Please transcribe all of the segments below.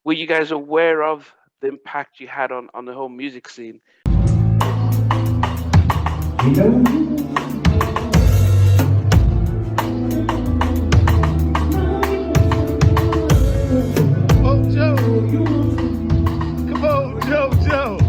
Were you guys aware of the impact you had on the whole music scene? Oh, Joe. Come on, JoJo.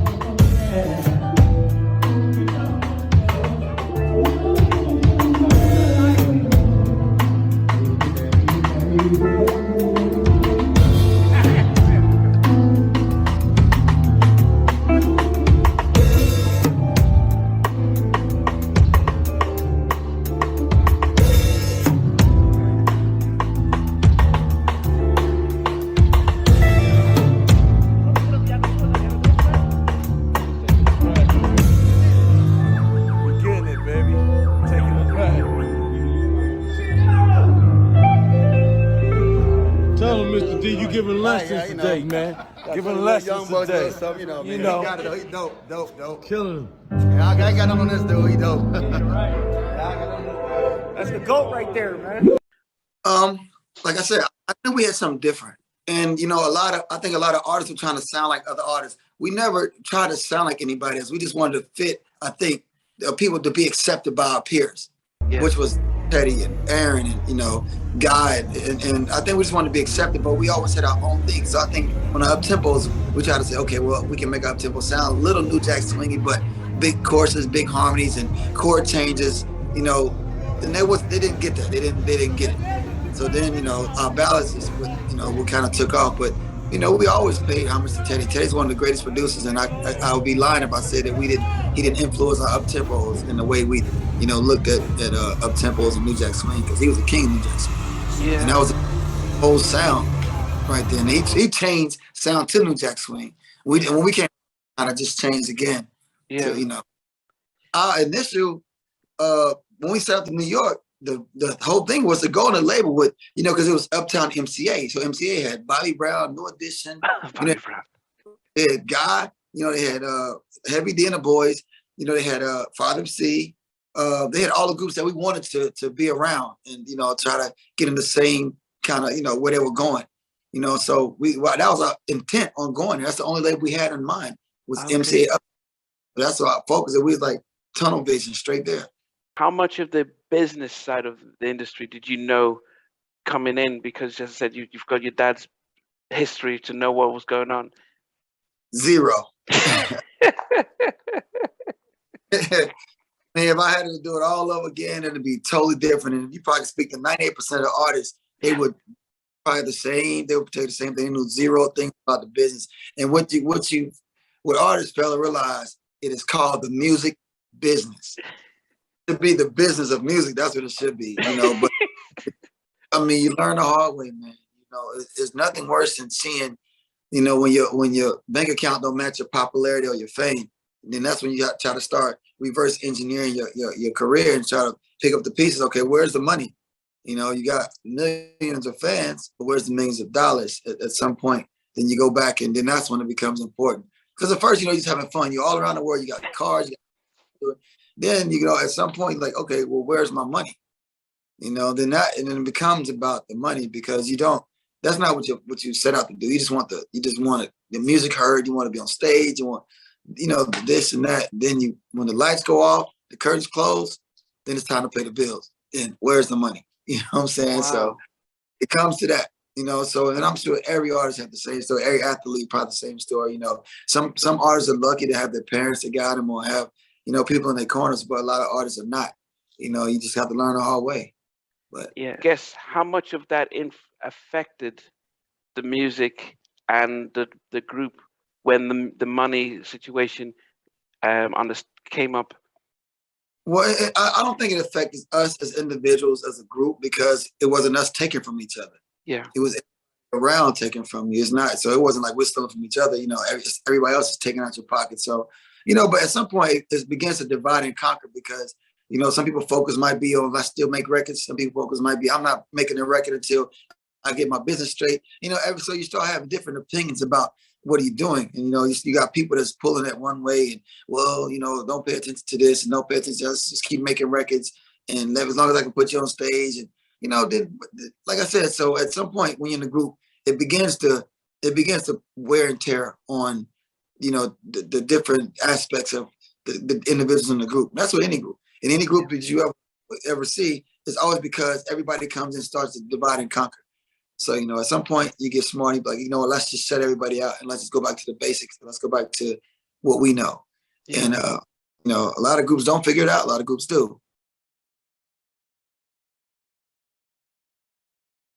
We're getting it, baby. Taking it back. Tell him, Mr. D, you giving lessons today, man. Giving lessons today. You know, man. You know. He got it, though. He dope. Killing him. Yeah, I got nothing on this dude. He dope. That's the GOAT right there, man. Like I said, I think we had something different. And you know, I think a lot of artists were trying to sound like other artists. We never tried to sound like anybody else. We just wanted to fit, I think, people to be accepted by our peers, which was Teddy and Aaron and, you know, Guy. And I think we just wanted to be accepted, but we always had our own things. So I think on the up-tempos, we try to say, okay, well, we can make up-tempo sound a little New Jack Swingy, but big choruses, big harmonies, and chord changes, you know, and they didn't get that. They didn't get it. So then, you know, our ballads is what, you know, we kind of took off. But, you know, we always paid homage to Teddy. Teddy's one of the greatest producers, and I would be lying if I said that he didn't influence our up-tempos in the way we, you know, looked at up-tempos and New Jack Swing, because he was a king of New Jack Swing. Yeah. And that was the whole sound right there. And he changed sound to New Jack Swing. And when we came out, it just changed again. Yeah. To, you know, our initial, when we set up in New York, the whole thing was to go on a label with, you know, because it was Uptown MCA. So MCA had Bobby Brown, New Edition, Bobby you know, Brown. they had Guy, you know, they had Heavy D and the Boys, you know, they had Father MC. They had all the groups that we wanted to be around and, you know, try to get in the same kind of, you know, where they were going, you know. So that was our intent on going. That's the only label we had in mind was MCA. That's our focus. And we was like tunnel vision straight there. How much of the business side of the industry did you know coming in? Because, as I said, you've got your dad's history to know what was going on. Zero. Man, if I had to do it all over again, it'd be totally different. And you probably speak to 98% of the artists, they would probably the same. They would tell you the same thing. They knew zero things about the business. And what artists fail to realize, it is called the music business. To be the business of music, that's what it should be, you know. But I mean, you learn the hard way, man. You know, there's nothing worse than seeing, you know, when your bank account don't match your popularity or your fame. Then that's when you got to try to start reverse engineering your career and try to pick up the pieces. Okay, where's the money? You know, you got millions of fans, but where's the millions of dollars at some point? Then you go back, and then that's when it becomes important. Because at first, you know, you're just having fun. You're all around the world. You got cars. Then, you know, at some point, like, okay, well, where's my money? You know, and then it becomes about the money, because that's not what you set out to do. You just want the music heard. You want to be on stage. You want, you know, this and that. Then when the lights go off, the curtains close, then it's time to pay the bills. And where's the money? You know what I'm saying? Wow. So it comes to that, you know. So, and I'm sure every artist has the same story. Every athlete probably the same story. You know, some artists are lucky to have their parents that got them, or have, you know, people in their corners, but a lot of artists are not. You know, you just have to learn the hard way. But yeah, guess how much of that affected the music and the group when the money situation came up? Well, I don't think it affected us as individuals, as a group, because it wasn't us taking from each other. Yeah, it was around taking from you. It's not, so it wasn't like we're stealing from each other. You know, everybody else is taking out your pocket. So, you know, but at some point it begins to divide and conquer, because, you know, some people focus might be on, if I still make records. Some people focus might be, I'm not making a record until I get my business straight. You know, so you start having different opinions about what are you doing. And, you know, you got people that's pulling it one way, and, well, you know, don't pay attention to this and don't pay attention. Just keep making records, and as long as I can put you on stage. And, you know, like I said, so at some point when you're in the group, it begins to it begins to wear and tear on, you know, the different aspects of the individuals in the group. That's what any group. In any group that you ever see, it's always because everybody comes and starts to divide and conquer. So, you know, at some point you get smart, you be like, you know what, let's just shut everybody out and let's just go back to the basics. Let's go back to what we know. Yeah. And, you know, a lot of groups don't figure it out. A lot of groups do.